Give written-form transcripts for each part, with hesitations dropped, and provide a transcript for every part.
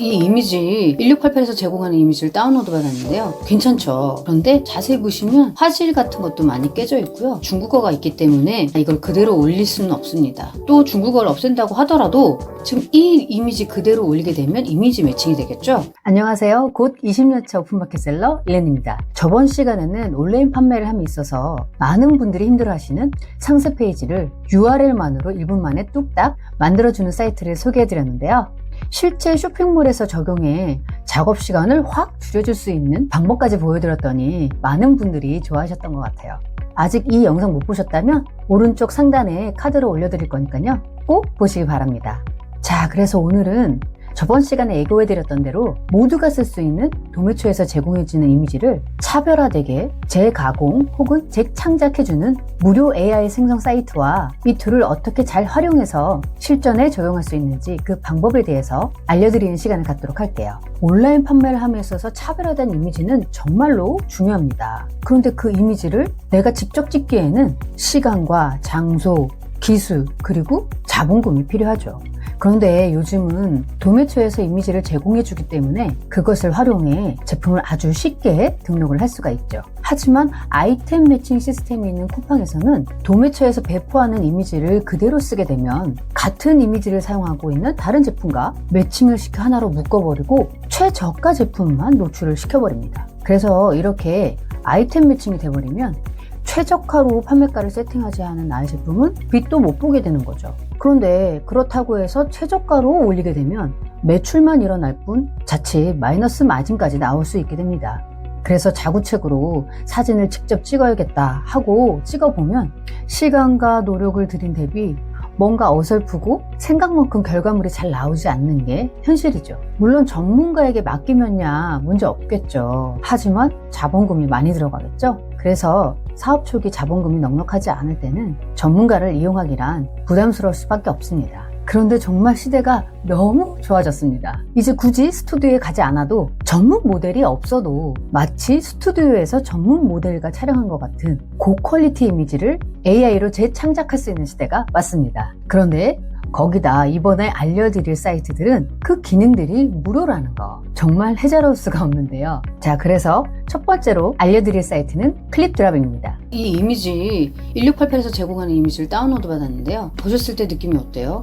이 이미지 1688에서 제공하는 이미지를 다운로드 받았는데요. 괜찮죠? 그런데 자세히 보시면 화질 같은 것도 많이 깨져 있고요. 중국어가 있기 때문에 이걸 그대로 올릴 수는 없습니다. 또 중국어를 없앤다고 하더라도 지금 이 이미지 그대로 올리게 되면 이미지 매칭이 되겠죠? 안녕하세요. 곧 20년차 오픈마켓셀러 일렌입니다. 저번 시간에는 온라인 판매를 함에 있어서 많은 분들이 힘들어하시는 상세 페이지를 URL만으로 1분 만에 뚝딱 만들어주는 사이트를 소개해드렸는데요. 실제 쇼핑몰에서 적용해 작업 시간을 확 줄여줄 수 있는 방법까지 보여드렸더니 많은 분들이 좋아하셨던 것 같아요. 아직 이 영상 못 보셨다면 오른쪽 상단에 카드로 올려드릴 거니까요. 꼭 보시기 바랍니다. 자, 그래서 오늘은 저번 시간에 예고해드렸던 대로 모두가 쓸 수 있는 도매초에서 제공해주는 이미지를 차별화되게 재가공 혹은 재창작해주는 무료 AI 생성 사이트와 이 툴을 어떻게 잘 활용해서 실전에 적용할 수 있는지 그 방법에 대해서 알려드리는 시간을 갖도록 할게요. 온라인 판매를 함에 있어서 차별화된 이미지는 정말로 중요합니다. 그런데 그 이미지를 내가 직접 찍기에는 시간과 장소, 기술, 그리고 자본금이 필요하죠. 그런데 요즘은 도매초에서 이미지를 제공해주기 때문에 그것을 활용해 제품을 아주 쉽게 등록을 할 수가 있죠. 하지만 아이템 매칭 시스템이 있는 쿠팡에서는 도매초에서 배포하는 이미지를 그대로 쓰게 되면 같은 이미지를 사용하고 있는 다른 제품과 매칭을 시켜 하나로 묶어버리고 최저가 제품만 노출을 시켜버립니다. 그래서 이렇게 아이템 매칭이 돼버리면 최저가로 판매가를 세팅하지 않은 나의 제품은 빛도 못 보게 되는 거죠. 그런데 그렇다고 해서 최저가로 올리게 되면 매출만 일어날 뿐 자칫 마이너스 마진까지 나올 수 있게 됩니다. 그래서 자구책으로 사진을 직접 찍어야겠다 하고 찍어보면 시간과 노력을 들인 대비 뭔가 어설프고 생각만큼 결과물이 잘 나오지 않는 게 현실이죠. 물론 전문가에게 맡기면야 문제 없겠죠. 하지만 자본금이 많이 들어가겠죠. 그래서 사업 초기 자본금이 넉넉하지 않을 때는 전문가를 이용하기란 부담스러울 수밖에 없습니다. 그런데 정말 시대가 너무 좋아졌습니다. 이제 굳이 스튜디오에 가지 않아도 전문 모델이 없어도 마치 스튜디오에서 전문 모델과 촬영한 것 같은 고퀄리티 이미지를 AI로 재창작할 수 있는 시대가 왔습니다. 그런데 거기다 이번에 알려드릴 사이트들은 그 기능들이 무료라는 거 정말 해자로울 수가 없는데요. 자, 그래서 첫 번째로 알려드릴 사이트는 클립드랍입니다. 이 이미지 1688에서 제공하는 이미지를 다운로드 받았는데요. 보셨을 때 느낌이 어때요?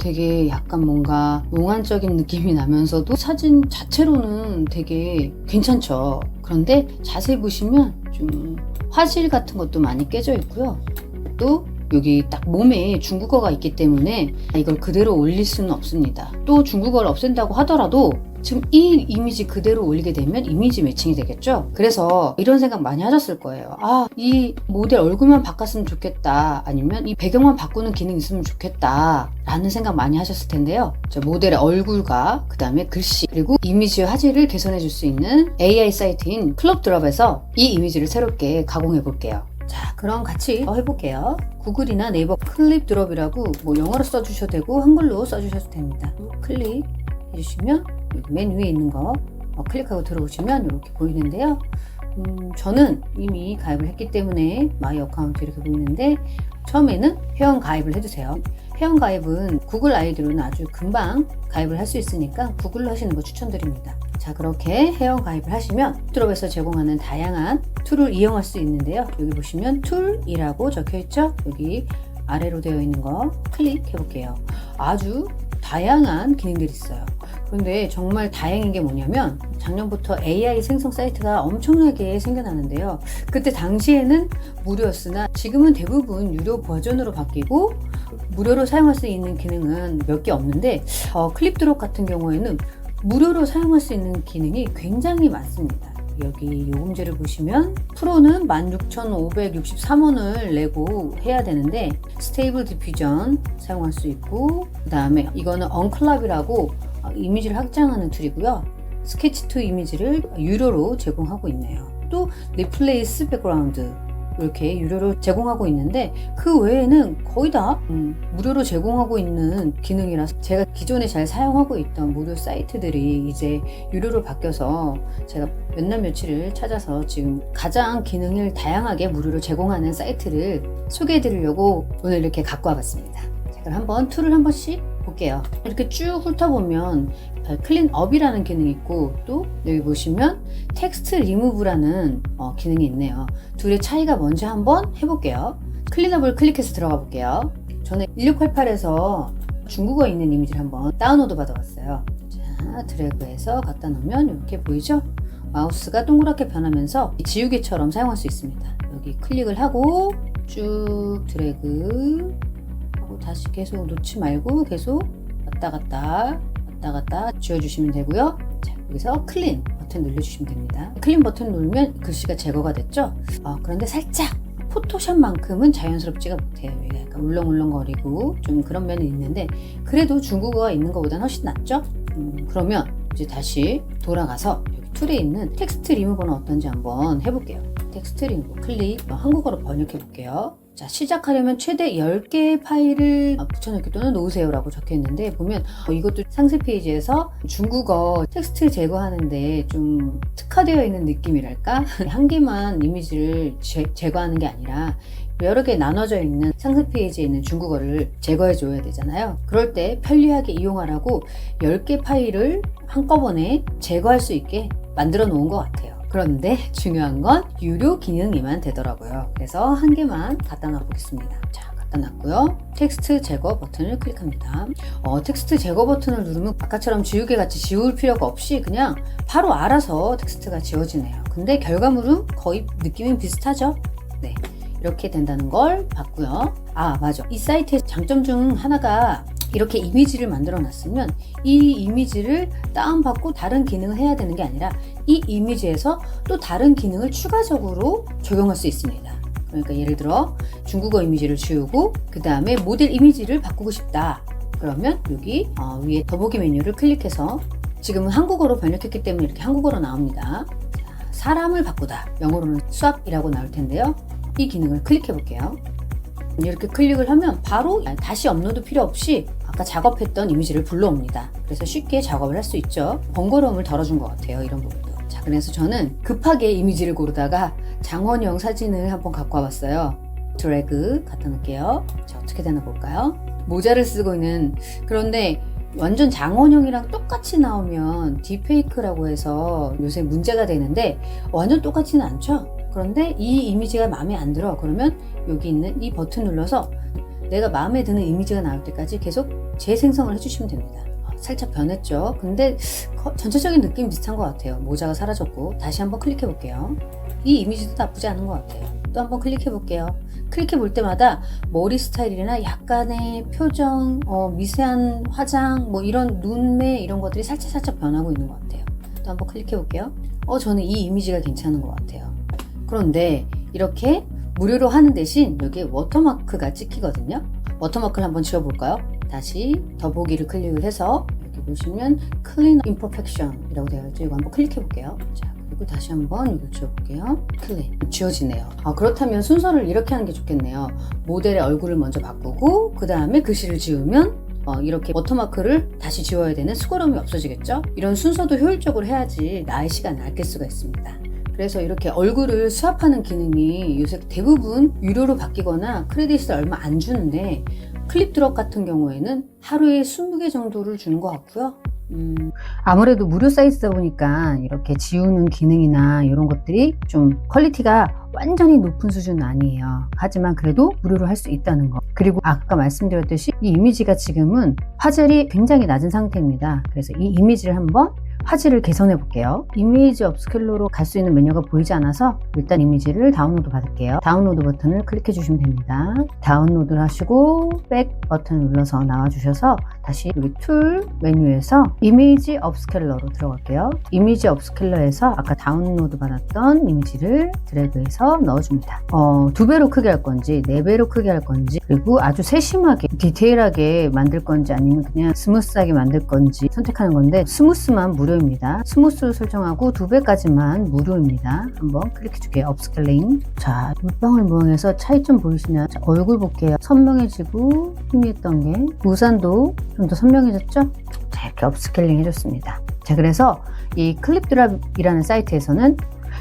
되게 약간 뭔가 몽환적인 느낌이 나면서도 사진 자체로는 되게 괜찮죠. 그런데 자세히 보시면 좀 화질 같은 것도 많이 깨져 있고요. 또 여기 딱 몸에 중국어가 있기 때문에 이걸 그대로 올릴 수는 없습니다. 또 중국어를 없앤다고 하더라도 지금 이 이미지 그대로 올리게 되면 이미지 매칭이 되겠죠. 그래서 이런 생각 많이 하셨을 거예요. 이 모델 얼굴만 바꿨으면 좋겠다, 아니면 이 배경만 바꾸는 기능이 있으면 좋겠다 라는 생각 많이 하셨을 텐데요. 모델의 얼굴과 그 다음에 글씨 그리고 이미지의 화질을 개선해 줄 수 있는 AI 사이트인 클립드랍에서 이 이미지를 새롭게 가공해 볼게요. 자, 그럼 같이 해볼게요. 구글이나 네이버 클립드랍이라고 영어로 써주셔도 되고 한글로 써주셔도 됩니다. 클릭 해주시면 맨 위에 있는 거 클릭하고 들어오시면 이렇게 보이는데요. 저는 이미 가입을 했기 때문에 마이 어카운트 이렇게 보이는데 처음에는 회원 가입을 해주세요. 회원 가입은 구글 아이디로는 아주 금방 가입을 할 수 있으니까 구글로 하시는 거 추천드립니다. 자, 그렇게 회원 가입을 하시면 클립드랍에서 제공하는 다양한 툴을 이용할 수 있는데요. 여기 보시면 툴이라고 적혀 있죠. 여기 아래로 되어 있는 거 클릭해 볼게요. 아주 다양한 기능들이 있어요. 그런데 정말 다행인 게 뭐냐면 작년부터 AI 생성 사이트가 엄청나게 생겨나는데요. 그때 당시에는 무료였으나 지금은 대부분 유료 버전으로 바뀌고 무료로 사용할 수 있는 기능은 몇 개 없는데 클립드랍 같은 경우에는 무료로 사용할 수 있는 기능이 굉장히 많습니다. 여기 요금제를 보시면 프로는 16,563원을 내고 해야 되는데 스테이블 디퓨전 사용할 수 있고, 그 다음에 이거는 언클랍이라고 이미지를 확장하는 툴이고요. 스케치2 이미지를 유료로 제공하고 있네요. 또 리플레이스 백그라운드 이렇게 유료로 제공하고 있는데 그 외에는 거의 다 무료로 제공하고 있는 기능이라서 제가 기존에 잘 사용하고 있던 무료 사이트들이 이제 유료로 바뀌어서 제가 몇 날 며칠을 찾아서 지금 가장 기능을 다양하게 무료로 제공하는 사이트를 소개해 드리려고 오늘 이렇게 갖고 와봤습니다. 자, 그럼 한번 툴을 한 번씩 볼게요. 이렇게 쭉 훑어보면 클린업이라는 기능이 있고 또 여기 보시면 텍스트 리무브라는 기능이 있네요. 둘의 차이가 뭔지 한번 해볼게요. 클린업을 클릭해서 들어가 볼게요. 저는 1688에서 중국어에 있는 이미지를 한번 다운로드 받아봤어요. 자, 드래그해서 갖다 놓으면 이렇게 보이죠? 마우스가 동그랗게 변하면서 지우개처럼 사용할 수 있습니다. 여기 클릭을 하고 쭉 드래그 하고 다시 계속 놓지 말고 계속 왔다 갔다 지워주시면 되고요. 자, 여기서 클린 버튼 눌러주시면 됩니다. 클린 버튼 누르면 글씨가 제거가 됐죠? 그런데 살짝 포토샵만큼은 자연스럽지가 못해요. 여기가 약간 울렁울렁거리고 좀 그런 면이 있는데 그래도 중국어가 있는 것보다는 훨씬 낫죠? 그러면 이제 다시 돌아가서 여기 툴에 있는 텍스트 리무버는 어떤지 한번 해볼게요. 텍스트 리무버 클릭, 한국어로 번역해 볼게요. 자, 시작하려면 최대 10개의 파일을 붙여넣기 또는 놓으세요 라고 적혀 있는데 보면 이것도 상세 페이지에서 중국어 텍스트 제거하는데 좀 특화되어 있는 느낌이랄까? 한 개만 이미지를 제거하는 게 아니라 여러 개 나눠져 있는 상세 페이지에 있는 중국어를 제거해 줘야 되잖아요. 그럴 때 편리하게 이용하라고 10개 파일을 한꺼번에 제거할 수 있게 만들어 놓은 것 같아요. 그런데 중요한 건 유료 기능이만 되더라고요. 그래서 한 개만 갖다 놔 보겠습니다. 자, 갖다 놨고요. 텍스트 제거 버튼을 클릭합니다. 텍스트 제거 버튼을 누르면 아까처럼 지우개 같이 지울 필요가 없이 그냥 바로 알아서 텍스트가 지워지네요. 근데 결과물은 거의 느낌이 비슷하죠? 네, 이렇게 된다는 걸 봤고요. 맞아. 이 사이트의 장점 중 하나가 이렇게 이미지를 만들어 놨으면 이 이미지를 다운받고 다른 기능을 해야 되는 게 아니라 이 이미지에서 또 다른 기능을 추가적으로 적용할 수 있습니다. 그러니까 예를 들어 중국어 이미지를 지우고 그 다음에 모델 이미지를 바꾸고 싶다. 그러면 여기 위에 더보기 메뉴를 클릭해서 지금은 한국어로 번역했기 때문에 이렇게 한국어로 나옵니다. 자, 사람을 바꾸다. 영어로는 swap이라고 나올 텐데요. 이 기능을 클릭해 볼게요. 이렇게 클릭을 하면 바로 다시 업로드 필요 없이 아까 작업했던 이미지를 불러옵니다. 그래서 쉽게 작업을 할 수 있죠. 번거로움을 덜어준 것 같아요. 이런 부분도. 자, 그래서 저는 급하게 이미지를 고르다가 장원영 사진을 한번 갖고 와봤어요. 드래그 갖다 놓을게요. 자, 어떻게 되나 볼까요? 모자를 쓰고 있는, 그런데 완전 장원영이랑 똑같이 나오면 딥페이크라고 해서 요새 문제가 되는데 완전 똑같지는 않죠? 그런데 이 이미지가 마음에 안 들어. 그러면 여기 있는 이 버튼 눌러서 내가 마음에 드는 이미지가 나올 때까지 계속 재생성을 해주시면 됩니다. 살짝 변했죠? 근데 전체적인 느낌 비슷한 것 같아요. 모자가 사라졌고. 다시 한번 클릭해 볼게요. 이 이미지도 나쁘지 않은 것 같아요. 또 한번 클릭해 볼게요. 클릭해 볼 때마다 머리 스타일이나 약간의 표정, 미세한 화장, 뭐 이런 눈매 이런 것들이 살짝 변하고 있는 것 같아요. 또 한번 클릭해 볼게요. 저는 이 이미지가 괜찮은 것 같아요. 그런데 이렇게 무료로 하는 대신 여기에 워터마크가 찍히거든요. 워터마크를 한번 지워볼까요? 다시 더보기를 클릭을 해서 여기 보시면 Clean Imperfection 이라고 되어 있죠. 이거 한번 클릭해 볼게요. 자, 그리고 다시 한번 이거 지워볼게요. Clean. 지워지네요. 그렇다면 순서를 이렇게 하는 게 좋겠네요. 모델의 얼굴을 먼저 바꾸고 그 다음에 글씨를 지우면 이렇게 워터마크를 다시 지워야 되는 수고로움이 없어지겠죠? 이런 순서도 효율적으로 해야지 나의 시간을 아낄 수가 있습니다. 그래서 이렇게 얼굴을 수합하는 기능이 요새 대부분 유료로 바뀌거나 크레딧을 얼마 안 주는데 클립드롭 같은 경우에는 하루에 20개 정도를 주는 것 같고요. 아무래도 무료 사이트다 보니까 이렇게 지우는 기능이나 이런 것들이 좀 퀄리티가 완전히 높은 수준은 아니에요. 하지만 그래도 무료로 할 수 있다는 거. 그리고 아까 말씀드렸듯이 이 이미지가 지금은 화질이 굉장히 낮은 상태입니다. 그래서 이 이미지를 한번 화질을 개선해 볼게요. 이미지 업스케일러로 갈 수 있는 메뉴가 보이지 않아서 일단 이미지를 다운로드 받을게요. 다운로드 버튼을 클릭해 주시면 됩니다. 다운로드를 하시고 백 버튼을 눌러서 나와 주셔서 다시 여기 툴 메뉴에서 이미지 업스케일러로 들어갈게요. 이미지 업스케일러에서 아까 다운로드 받았던 이미지를 드래그해서 넣어줍니다. 2배로 크게 할 건지 4배로 크게 할 건지 그리고 아주 세심하게 디테일하게 만들 건지 아니면 그냥 스무스하게 만들 건지 선택하는 건데 스무스만 무료입니다. 스무스로 설정하고 2배까지만 무료입니다. 한번 클릭해 줄게요. 업스케일링. 자, 물방울 모양에서 차이점 보이시나요? 자, 얼굴 볼게요. 선명해지고 희미했던 게 우산도 좀 더 선명해졌죠? 자, 이렇게 업스케일링 해줬습니다. 자, 그래서 이 클립드랍이라는 사이트에서는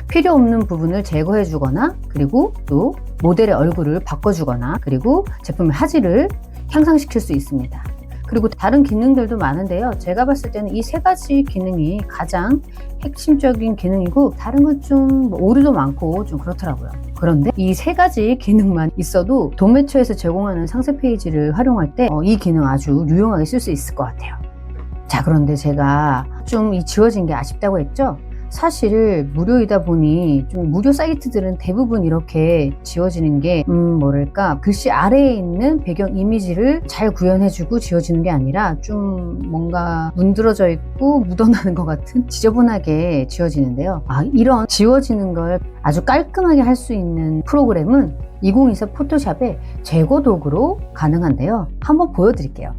필요 없는 부분을 제거해 주거나 그리고 또 모델의 얼굴을 바꿔주거나 그리고 제품의 화질을 향상시킬 수 있습니다. 그리고 다른 기능들도 많은데요. 제가 봤을 때는 이 세 가지 기능이 가장 핵심적인 기능이고 다른 건 좀 오류도 많고 좀 그렇더라고요. 그런데 이 세 가지 기능만 있어도 도매처에서 제공하는 상세 페이지를 활용할 때 이 기능 아주 유용하게 쓸 수 있을 것 같아요. 자, 그런데 제가 좀 이 지워진 게 아쉽다고 했죠? 사실 무료이다 보니 좀 무료 사이트들은 대부분 이렇게 지워지는 게 뭐랄까 글씨 아래에 있는 배경 이미지를 잘 구현해주고 지워지는 게 아니라 좀 뭔가 문드러져 있고 묻어나는 것 같은 지저분하게 지워지는데요. 이런 지워지는 걸 아주 깔끔하게 할 수 있는 프로그램은 2024 포토샵의 제거 도구로 가능한데요. 한번 보여드릴게요.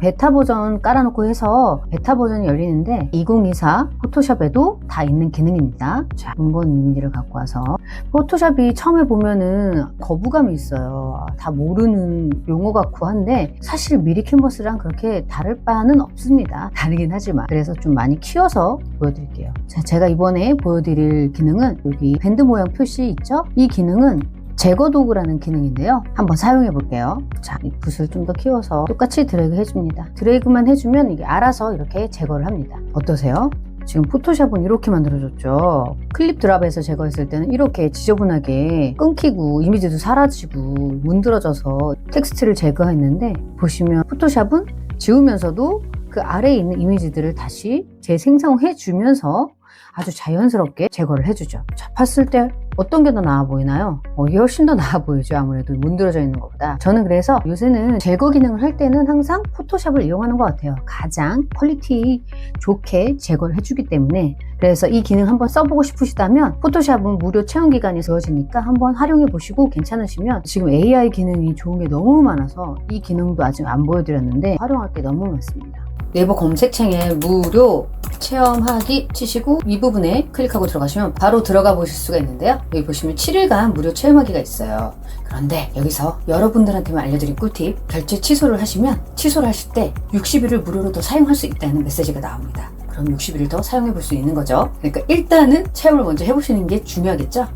베타 버전 깔아놓고 해서 베타 버전이 열리는데 2024 포토샵에도 다 있는 기능입니다. 자, 근본 이미지를 갖고 와서 포토샵이 처음에 보면은 거부감이 있어요. 다 모르는 용어 같고 한데 사실 미리 캔버스랑 그렇게 다를 바는 없습니다. 다르긴 하지만 그래서 좀 많이 키워서 보여드릴게요. 자, 제가 이번에 보여드릴 기능은 여기 밴드 모양 표시 있죠? 이 기능은 제거 도구라는 기능인데요. 한번 사용해 볼게요. 자, 이 붓을 좀 더 키워서 똑같이 드래그 해줍니다. 드래그만 해주면 이게 알아서 이렇게 제거를 합니다. 어떠세요? 지금 포토샵은 이렇게 만들어줬죠. 클립 드랍에서 제거했을 때는 이렇게 지저분하게 끊기고 이미지도 사라지고 문드러져서 텍스트를 제거했는데 보시면 포토샵은 지우면서도 그 아래에 있는 이미지들을 다시 재생성해 주면서 아주 자연스럽게 제거를 해주죠. 자, 봤을 때 어떤 게 더 나아 보이나요? 이게 훨씬 더 나아 보이죠. 아무래도 문드러져 있는 것보다. 저는 그래서 요새는 제거 기능을 할 때는 항상 포토샵을 이용하는 것 같아요. 가장 퀄리티 좋게 제거를 해주기 때문에. 그래서 이 기능 한번 써보고 싶으시다면 포토샵은 무료 체험 기간이 주어지니까 한번 활용해 보시고 괜찮으시면 지금 AI 기능이 좋은 게 너무 많아서 이 기능도 아직 안 보여드렸는데 활용할 게 너무 많습니다. 네이버 검색창에 무료 체험하기 치시고 이 부분에 클릭하고 들어가시면 바로 들어가 보실 수가 있는데요. 여기 보시면 7일간 무료 체험하기가 있어요. 그런데 여기서 여러분들한테만 알려드린 꿀팁, 결제 취소를 하시면 취소를 하실 때 60일을 무료로 더 사용할 수 있다는 메시지가 나옵니다. 그럼 60일을 더 사용해 볼 수 있는 거죠. 그러니까 일단은 체험을 먼저 해보시는 게 중요하겠죠.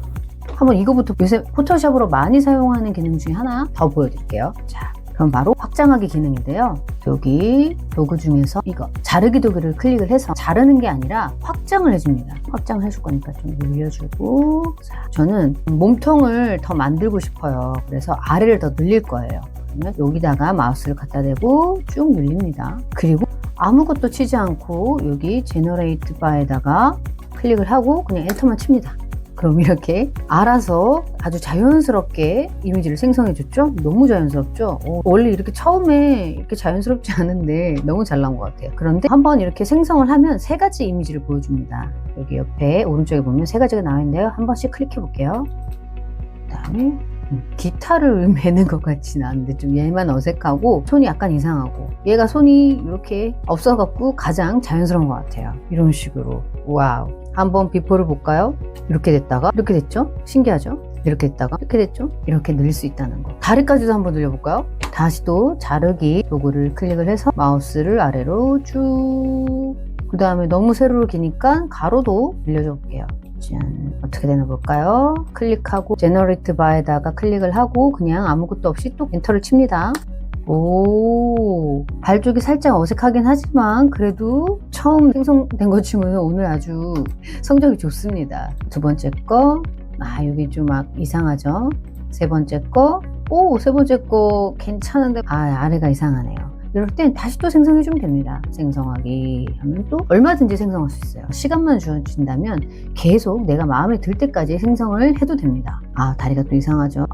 한번 이거부터 요새 포토샵으로 많이 사용하는 기능 중에 하나 더 보여드릴게요. 자, 그럼 바로 확장하기 기능인데요. 여기 도구 중에서 이거 자르기 도구를 클릭을 해서 자르는 게 아니라 확장을 해줍니다. 확장을 해줄 거니까 좀 늘려주고, 자, 저는 몸통을 더 만들고 싶어요. 그래서 아래를 더 늘릴 거예요. 그러면 여기다가 마우스를 갖다 대고 쭉 늘립니다. 그리고 아무것도 치지 않고 여기 제너레이트 바에다가 클릭을 하고 그냥 엔터만 칩니다. 그럼 이렇게 알아서 아주 자연스럽게 이미지를 생성해 줬죠? 너무 자연스럽죠? 원래 이렇게 처음에 이렇게 자연스럽지 않은데 너무 잘 나온 것 같아요. 그런데 한번 이렇게 생성을 하면 세 가지 이미지를 보여줍니다. 여기 옆에 오른쪽에 보면 세 가지가 나와 있는데요. 한 번씩 클릭해 볼게요. 그 다음에 기타를 매는 것 같지는 않은데 좀 얘만 어색하고 손이 약간 이상하고 얘가 손이 이렇게 없어갖고 가장 자연스러운 것 같아요. 이런 식으로. 와우. 한번 비포를 볼까요? 이렇게 됐다가 이렇게 됐죠? 신기하죠? 이렇게 됐다가 이렇게 됐죠? 이렇게 늘릴 수 있다는 거. 다리까지도 한번 늘려볼까요? 다시 또 자르기 도구를 클릭을 해서 마우스를 아래로 쭉, 그 다음에 너무 세로로 기니까 가로도 늘려줘 볼게요. 짠, 어떻게 되나 볼까요? 클릭하고 제너레이트 바에다가 클릭을 하고 그냥 아무것도 없이 또 엔터를 칩니다. 오, 발 쪽이 살짝 어색하긴 하지만 그래도 처음 생성된 것 중에는 오늘 아주 성적이 좋습니다. 두 번째 거, 여기 좀 막 이상하죠? 세 번째 거, 세 번째 거 괜찮은데 아래가 이상하네요. 이럴 땐 다시 또 생성해주면 됩니다. 생성하기 하면 또 얼마든지 생성할 수 있어요. 시간만 주어진다면 계속 내가 마음에 들 때까지 생성을 해도 됩니다. 다리가 또 이상하죠?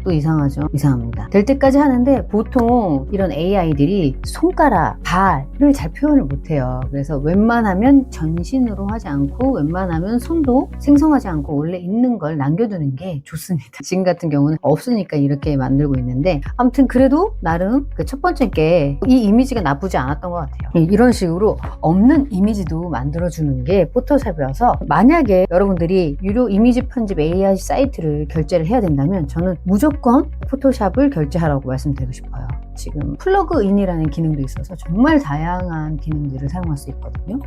또 이상하죠? 이상합니다. 될 때까지 하는데 보통 이런 AI들이 손가락, 발을 잘 표현을 못해요. 그래서 웬만하면 전신으로 하지 않고 웬만하면 손도 생성하지 않고 원래 있는 걸 남겨두는 게 좋습니다. 지금 같은 경우는 없으니까 이렇게 만들고 있는데 아무튼 그래도 나름 그 첫 번째 게 이 이미지가 나쁘지 않았던 것 같아요. 이런 식으로 없는 이미지도 만들어주는 게 포토샵이어서 만약에 여러분들이 유료 이미지 편집 AI 사이트를 결제를 해야 된다면 저는 무조건 포토샵을 결제하라고 말씀드리고 싶어요. 지금 플러그인이라는 기능도 있어서 정말 다양한 기능들을 사용할 수 있거든요.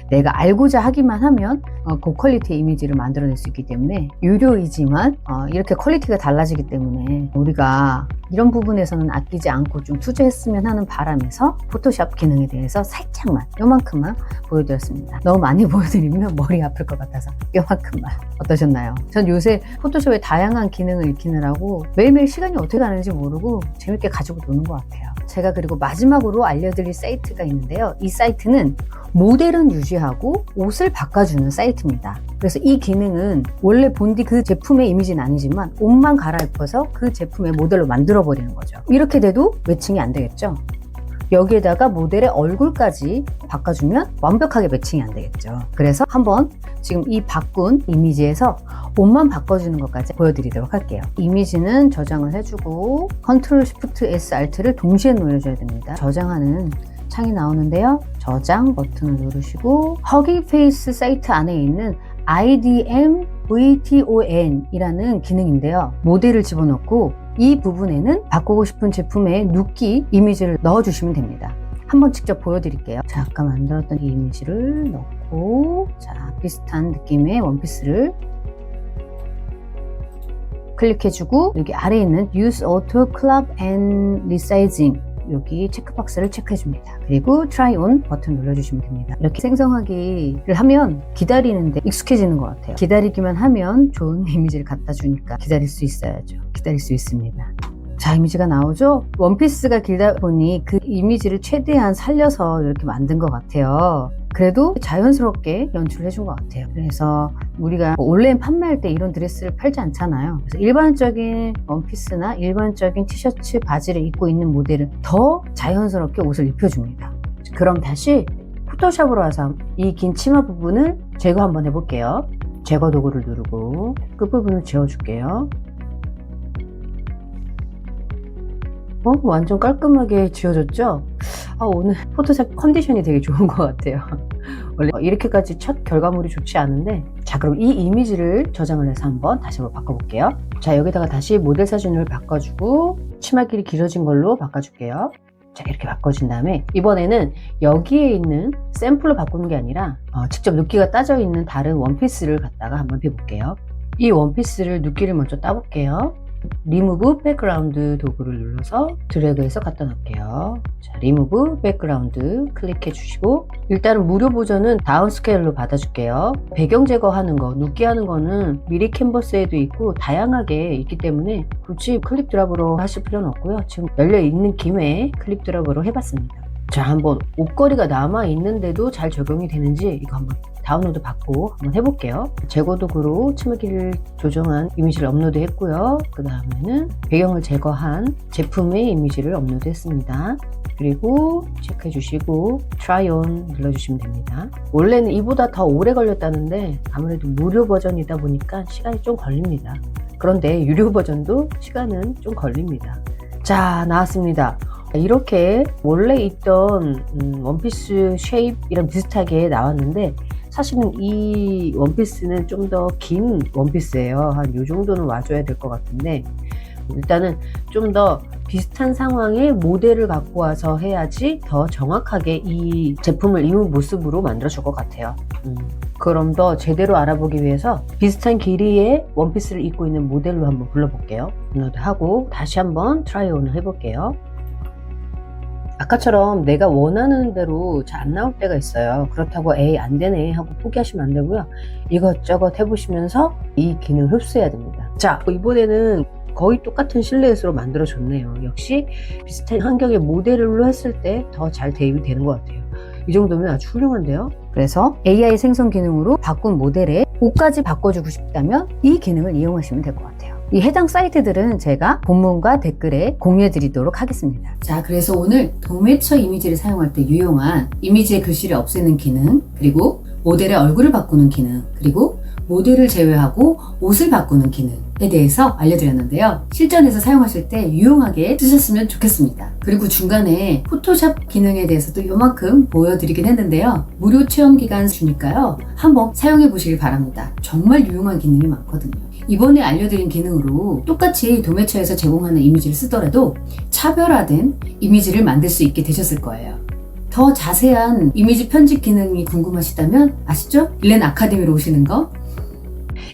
내가 알고자 하기만 하면 고퀄리티 이미지를 만들어낼 수 있기 때문에 유료이지만 이렇게 퀄리티가 달라지기 때문에 우리가 이런 부분에서는 아끼지 않고 좀 투자했으면 하는 바람에서 포토샵 기능에 대해서 살짝만 요만큼만 보여드렸습니다. 너무 많이 보여드리면 머리 아플 것 같아서 요만큼만. 어떠셨나요? 전 요새 포토샵의 다양한 기능을 익히느라고 매일매일 시간이 어떻게 가는지 모르고 재밌게 가지고 노는 것 같아요. 제가 그리고 마지막으로 알려드릴 사이트가 있는데요. 이 사이트는 모델은 유지하고 옷을 바꿔주는 사이트입니다. 그래서 이 기능은 원래 본디 그 제품의 이미지는 아니지만 옷만 갈아입어서 그 제품의 모델로 만들어버리는 거죠. 이렇게 돼도 매칭이 안 되겠죠. 여기에다가 모델의 얼굴까지 바꿔주면 완벽하게 매칭이 안 되겠죠. 그래서 한번 지금 이 바꾼 이미지에서 옷만 바꿔주는 것까지 보여드리도록 할게요. 이미지는 저장을 해주고 Ctrl Shift S Alt를 동시에 눌러줘야 됩니다. 저장하는 창이 나오는데요. 저장 버튼을 누르시고 허기 페이스 사이트 안에 있는 IDM VTON 이라는 기능인데요. 모델을 집어넣고 이 부분에는 바꾸고 싶은 제품의 눕기 이미지를 넣어주시면 됩니다. 한번 직접 보여드릴게요. 자, 아까 만들었던 이 이미지를 넣고 자, 비슷한 느낌의 원피스를 클릭해주고 여기 아래에 있는 Use Auto Crop and Resizing 여기 체크박스를 체크해줍니다. 그리고 Try On 버튼 눌러주시면 됩니다. 이렇게 생성하기를 하면 기다리는데 익숙해지는 것 같아요. 기다리기만 하면 좋은 이미지를 갖다 주니까 기다릴 수 있어야죠. 기다릴 수 있습니다. 자, 이미지가 나오죠? 원피스가 길다 보니 그 이미지를 최대한 살려서 이렇게 만든 것 같아요. 그래도 자연스럽게 연출을 해준 것 같아요. 그래서 우리가 온라인 판매할 때 이런 드레스를 팔지 않잖아요. 그래서 일반적인 원피스나 일반적인 티셔츠, 바지를 입고 있는 모델은 더 자연스럽게 옷을 입혀줍니다. 그럼 다시 포토샵으로 와서 이 긴 치마 부분을 제거 한번 해볼게요. 제거 도구를 누르고 끝부분을 지워줄게요. 완전 깔끔하게 지워졌죠? 오늘 포토샵 컨디션이 되게 좋은 것 같아요. 원래 이렇게까지 첫 결과물이 좋지 않은데 자, 그럼 이 이미지를 저장을 해서 다시 한번 바꿔볼게요. 자, 여기다가 다시 모델 사진을 바꿔주고 치마 길이 길어진 걸로 바꿔줄게요. 자, 이렇게 바꿔준 다음에 이번에는 여기에 있는 샘플로 바꾸는 게 아니라 직접 눕기가 따져 있는 다른 원피스를 갖다가 한번 해볼게요. 이 원피스를 눕기를 먼저 따볼게요. 리무브 백그라운드 도구를 눌러서 드래그해서 갖다 놓을게요. 자, 리무브 백그라운드 클릭해 주시고 일단은 무료 버전은 다운스케일로 받아줄게요. 배경 제거하는 거, 눕기 하는 거는 미리 캔버스에도 있고 다양하게 있기 때문에 굳이 클립 드랍으로 하실 필요는 없고요. 지금 열려있는 김에 클립 드랍으로 해봤습니다. 자, 한번 옷걸이가 남아있는데도 잘 적용이 되는지 이거 한번 다운로드 받고 한번 해볼게요. 제거 도구로 치마 길이를 조정한 이미지를 업로드 했고요. 그 다음에는 배경을 제거한 제품의 이미지를 업로드 했습니다. 그리고 체크해 주시고 Try On 눌러주시면 됩니다. 원래는 이보다 더 오래 걸렸다는데 아무래도 무료 버전이다 보니까 시간이 좀 걸립니다. 그런데 유료 버전도 시간은 좀 걸립니다. 자, 나왔습니다. 이렇게 원래 있던 원피스 쉐입이랑 비슷하게 나왔는데 사실은 이 원피스는 좀 더 긴 원피스예요. 한 요 정도는 와줘야 될 것 같은데 일단은 좀 더 비슷한 상황의 모델을 갖고 와서 해야지 더 정확하게 이 제품을 입은 모습으로 만들어줄 것 같아요. 그럼 더 제대로 알아보기 위해서 비슷한 길이의 원피스를 입고 있는 모델로 한번 불러볼게요. 업로드하고 다시 한번 트라이 온을 해볼게요. 아까처럼 내가 원하는 대로 잘 안 나올 때가 있어요. 그렇다고 에이 안 되네 하고 포기하시면 안 되고요. 이것저것 해보시면서 이 기능을 흡수해야 됩니다. 자, 이번에는 거의 똑같은 실루엣으로 만들어줬네요. 역시 비슷한 환경의 모델로 했을 때 더 잘 대입이 되는 것 같아요. 이 정도면 아주 훌륭한데요. 그래서 AI 생성 기능으로 바꾼 모델에 옷까지 바꿔주고 싶다면 이 기능을 이용하시면 될 것 같아요. 이 해당 사이트들은 제가 본문과 댓글에 공유해 드리도록 하겠습니다. 자, 그래서 오늘 도매처 이미지를 사용할 때 유용한 이미지의 글씨를 없애는 기능, 그리고 모델의 얼굴을 바꾸는 기능, 그리고 모델을 제외하고 옷을 바꾸는 기능에 대해서 알려드렸는데요. 실전에서 사용하실 때 유용하게 쓰셨으면 좋겠습니다. 그리고 중간에 포토샵 기능에 대해서도 요만큼 보여드리긴 했는데요. 무료 체험 기간 주니까요. 한번 사용해 보시길 바랍니다. 정말 유용한 기능이 많거든요. 이번에 알려드린 기능으로 똑같이 도매처에서 제공하는 이미지를 쓰더라도 차별화된 이미지를 만들 수 있게 되셨을 거예요. 더 자세한 이미지 편집 기능이 궁금하시다면 아시죠? 일렌 아카데미로 오시는 거.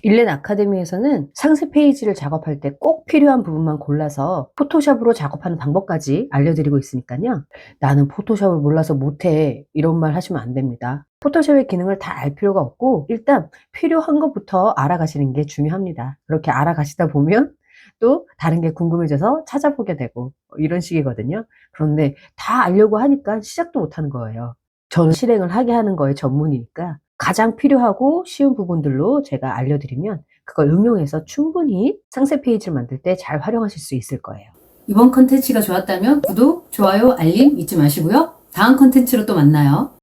일렌 아카데미에서는 상세 페이지를 작업할 때 꼭 필요한 부분만 골라서 포토샵으로 작업하는 방법까지 알려드리고 있으니까요. 나는 포토샵을 몰라서 못해 이런 말 하시면 안 됩니다. 포토샵의 기능을 다 알 필요가 없고 일단 필요한 것부터 알아가시는 게 중요합니다. 그렇게 알아가시다 보면 또 다른 게 궁금해져서 찾아보게 되고 이런 식이거든요. 그런데 다 알려고 하니까 시작도 못하는 거예요. 저는 실행을 하게 하는 거에 전문이니까 가장 필요하고 쉬운 부분들로 제가 알려드리면 그걸 응용해서 충분히 상세 페이지를 만들 때 잘 활용하실 수 있을 거예요. 이번 컨텐츠가 좋았다면 구독, 좋아요, 알림 잊지 마시고요. 다음 컨텐츠로 또 만나요.